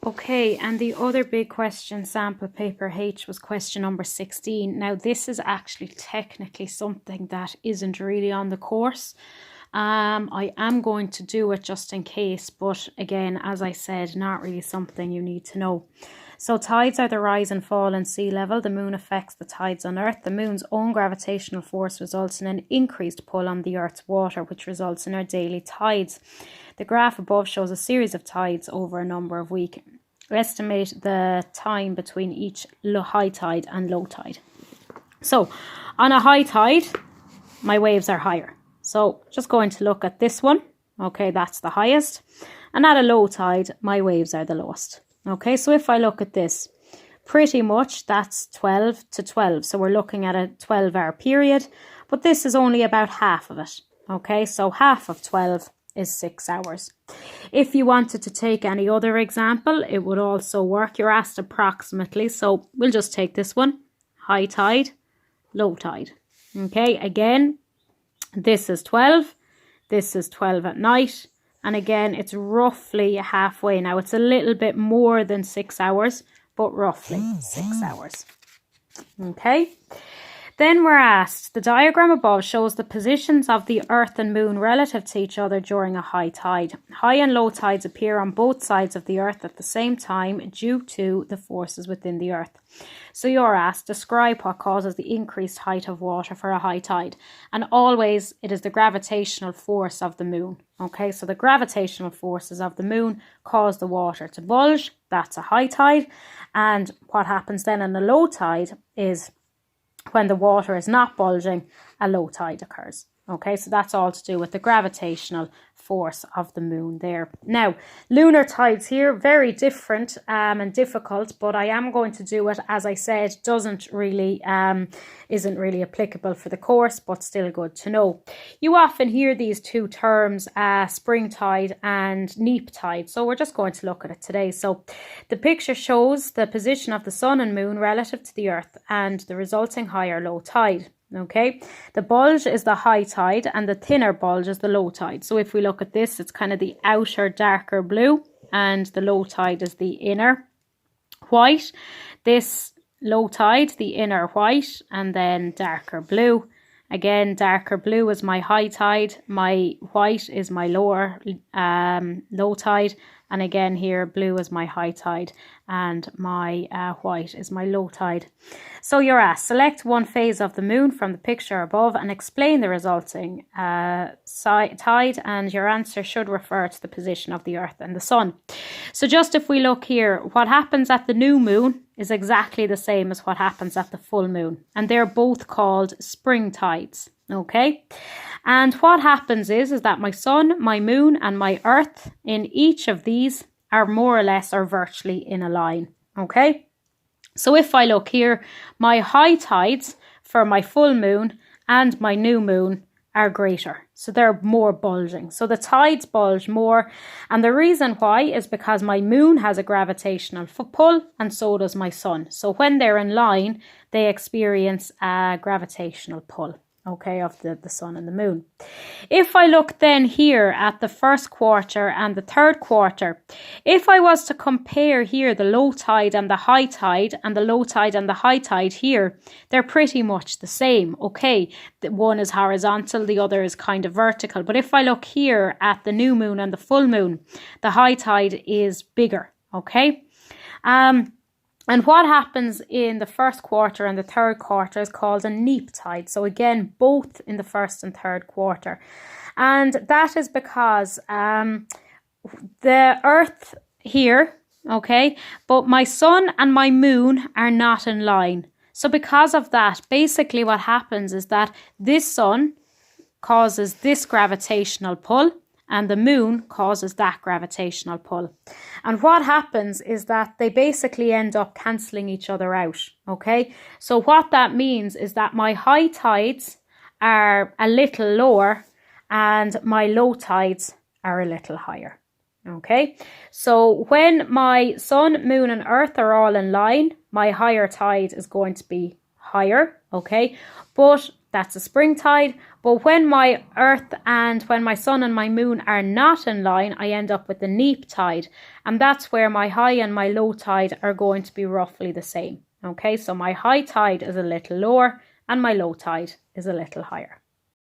Okay, and the other big question sample paper H was question number 16. Now this is actually technically something that isn't really on the course. I am going to do it just in case, but again, as I said, not really something you need to know. So tides are the rise and fall in sea level. The moon affects the tides on Earth. The moon's own gravitational force results in an increased pull on the Earth's water, which results in our daily tides. The graph above shows a series of tides over a number of weeks. Estimate the time between each high tide and low tide. So on a high tide, my waves are higher. So just going to look at this one. Okay, that's the highest. And at a low tide, my waves are the lowest. Okay, so if I look at this, pretty much that's 12 to 12. So we're looking at a 12-hour period, but this is only about half of it. Okay, so half of 12 is 6 hours. If you wanted to take any other example, it would also work. You're asked approximately, so we'll just take this one. High tide, low tide. Okay, again, this is 12, this is 12 at night, and again, it's roughly halfway. Now, it's a little bit more than 6 hours, but roughly 6 hours. Okay. Then we're asked, the diagram above shows the positions of the Earth and Moon relative to each other during a high tide. High and low tides appear on both sides of the Earth at the same time due to the forces within the Earth. So you're asked, describe what causes the increased height of water for a high tide. And always it is the gravitational force of the moon. Okay, so the gravitational forces of the moon cause the water to bulge. That's a high tide. And what happens then in a low tide is when the water is not bulging, a low tide occurs. Okay, so that's all to do with the gravitational force of the moon there. Now, lunar tides here, very different and difficult, but I am going to do it, as I said, isn't really applicable for the course, but still good to know. You often hear these two terms, spring tide and neap tide, so we're just going to look at it today. So the picture shows the position of the sun and moon relative to the Earth and the resulting high or low tide. Okay, the bulge is the high tide and the thinner bulge is the low tide. So if we look at this, it's kind of the outer darker blue and the low tide is the inner white. This low tide, the inner white, and then darker blue. Again, darker blue is my high tide, my white is my lower low tide, and again here blue is my high tide and my white is my low tide. So you're asked, select one phase of the moon from the picture above and explain the resulting tide, and your answer should refer to the position of the Earth and the sun. So just if we look here, what happens at the new moon is exactly the same as what happens at the full moon, and they're both called spring tides. Okay, and what happens is that my sun, my moon and my Earth in each of these are more or less or virtually in a line. Okay, so if I look here, my high tides for my full moon and my new moon are greater, so they're more bulging, so the tides bulge more, and the reason why is because my moon has a gravitational pull and so does my sun. So when they're in line, they experience a gravitational pull, okay, of the sun and the moon. If I look then here at the first quarter and the third quarter, if I was to compare here the low tide and the high tide and the low tide and the high tide here, they're pretty much the same. Okay, one is horizontal, the other is kind of vertical. But if I look here at the new moon and the full moon, the high tide is bigger. Okay, and what happens in the first quarter and the third quarter is called a neap tide. So again, both in the first and third quarter. And that is because the Earth here, okay, but my sun and my moon are not in line. So because of that, basically what happens is that this sun causes this gravitational pull and the moon causes that gravitational pull. And what happens is that they basically end up cancelling each other out, okay? So what that means is that my high tides are a little lower and my low tides are a little higher, okay? So when my sun, moon and Earth are all in line, my higher tide is going to be higher, okay? But that's a spring tide. But when my Earth and when my Sun and my Moon are not in line, I end up with the neap tide. And that's where my high and my low tide are going to be roughly the same. Okay, so my high tide is a little lower and my low tide is a little higher.